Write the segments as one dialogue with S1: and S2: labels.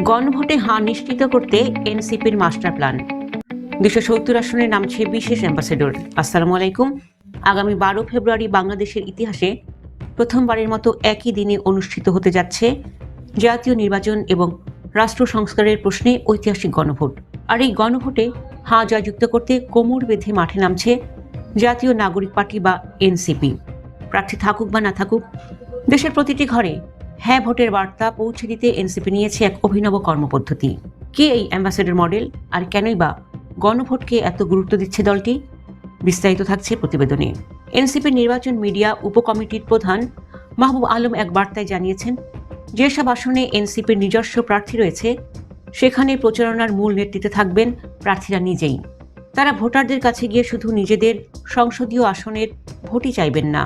S1: গণভোটে হার নিশ্চিত করতে এনসিপির মাস্টার প্ল্যান। 270 আসনে নামছে বিশেষ অ্যাম্বাসেডর। আসসালামু আলাইকুম। আগামী 12 ফেব্রুয়ারি বাংলাদেশের ইতিহাসে প্রথমবারের মতো একই দিনে অনুষ্ঠিত হতে যাচ্ছে জাতীয় নির্বাচন এবং রাষ্ট্র সংস্কারের প্রশ্নে ঐতিহাসিক গণভোট। আর এই গণভোটে হাঁ জয়যুক্ত করতে কোমর বেঁধে মাঠে নামছে জাতীয় নাগরিক পার্টি বা এনসিপি। প্রার্থী থাকুক বা না থাকুক, দেশের প্রতিটি ঘরে হ্যাঁ ভোটের বার্তা পৌঁছে দিতে এনসিপি নিয়েছে এক অভিনব কর্মপদ্ধতি। কে এই অ্যাম্বাসেডর মডেল, আর কেনই বা গণভোটকে এত গুরুত্ব দিচ্ছে দলটি? বিস্তারিত থাকছে প্রতিবেদনে। এনসিপির নির্বাচন মিডিয়া উপকমিটির প্রধান মাহবুব আলম এক বার্তায় জানিয়েছেন, যেসব আসনে এনসিপির নিজস্ব প্রার্থী রয়েছে সেখানে প্রচারণার মূল নেতৃত্বে থাকবেন প্রার্থীরা নিজেই। তারা ভোটারদের কাছে গিয়ে শুধু নিজেদের সংসদীয় আসনের ভোটই চাইবেন না,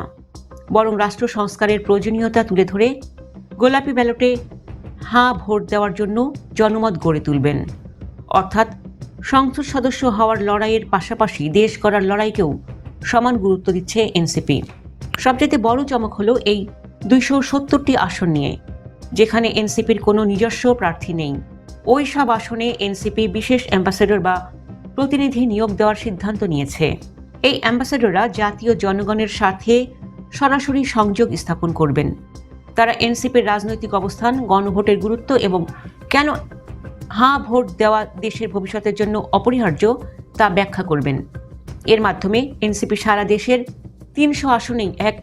S1: বরং রাষ্ট্র সংস্কারের প্রয়োজনীয়তা তুলে ধরে গোলাপি ব্যালটে হাঁ ভোট দেওয়ার জন্য জনমত গড়ে তুলবেন। অর্থাৎ সংসদ সদস্য হওয়ার লড়াইয়ের পাশাপাশি দেশ গড়ার লড়াইকেও সমান গুরুত্ব দিচ্ছে এনসিপি। সবচেয়ে বড় চমক হলো এই 270টি আসন নিয়ে, যেখানে এনসিপির কোনো নিজস্ব প্রার্থী নেই। ওই সব আসনে এনসিপি বিশেষ অ্যাম্বাসেডর বা প্রতিনিধি নিয়োগ দেওয়ার সিদ্ধান্ত নিয়েছে। এই অ্যাম্বাসেডররা জাতীয় জনগণের সাথে সরাসরি সংযোগ স্থাপন করবেন। তারা এনসিপির রাজনৈতিক অবস্থান, গণভোটের গুরুত্ব এবং কেন হাঁ ভোট দেওয়া দেশের ভবিষ্যতের জন্য অপরিহার্য তা ব্যাখ্যা করবেন। এর মাধ্যমে এনসিপি সারা দেশের 300 আসনেই এক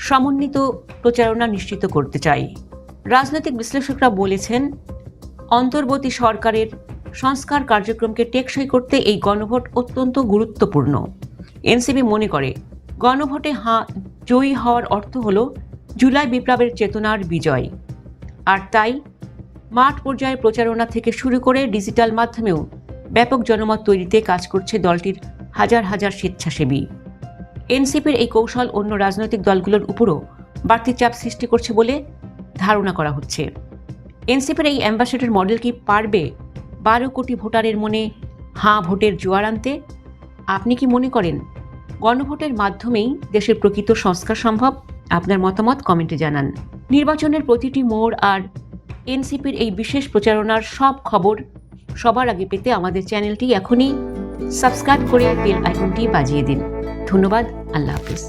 S1: সমন্বিত প্রচারণা নিশ্চিত করতে চায়। রাজনৈতিক বিশ্লেষকরা বলেছেন, অন্তর্বর্তী সরকারের সংস্কার কার্যক্রমকে টেকসই করতে এই গণভোট অত্যন্ত গুরুত্বপূর্ণ। এনসিপি মনে করে গণভোটে হাঁ জয়ী হওয়ার অর্থ হল জুলাই বিপ্লবের চেতনার বিজয়। আর তাই মাঠ পর্যায়ে প্রচারণা থেকে শুরু করে ডিজিটাল মাধ্যমেও ব্যাপক জনমত তৈরিতে কাজ করছে দলটির হাজার হাজার স্বেচ্ছাসেবী। এনসিপির এই কৌশল অন্য রাজনৈতিক দলগুলোর উপরও বাড়তি চাপ সৃষ্টি করছে বলে ধারণা করা হচ্ছে। এনসিপির এই অ্যাম্বাসেডর মডেল কি পারবে 12 কোটি ভোটারের মনে হাঁ ভোটের জোয়ার আনতে? আপনি কি মনে করেন গণভোটের মাধ্যমেই দেশের প্রকৃত সংস্কার সম্ভব? আপনার মতামত কমেন্টে জানান। নির্বাচনের প্রতিটি মোড় আর এনসিপির এই বিশেষ প্রচারণার সব খবর সবার আগে পেতে আমাদের চ্যানেলটি এখনই সাবস্ক্রাইব করে বেল আইকনটি বাজিয়ে দিন। ধন্যবাদ। আল্লাহ হাফেজ।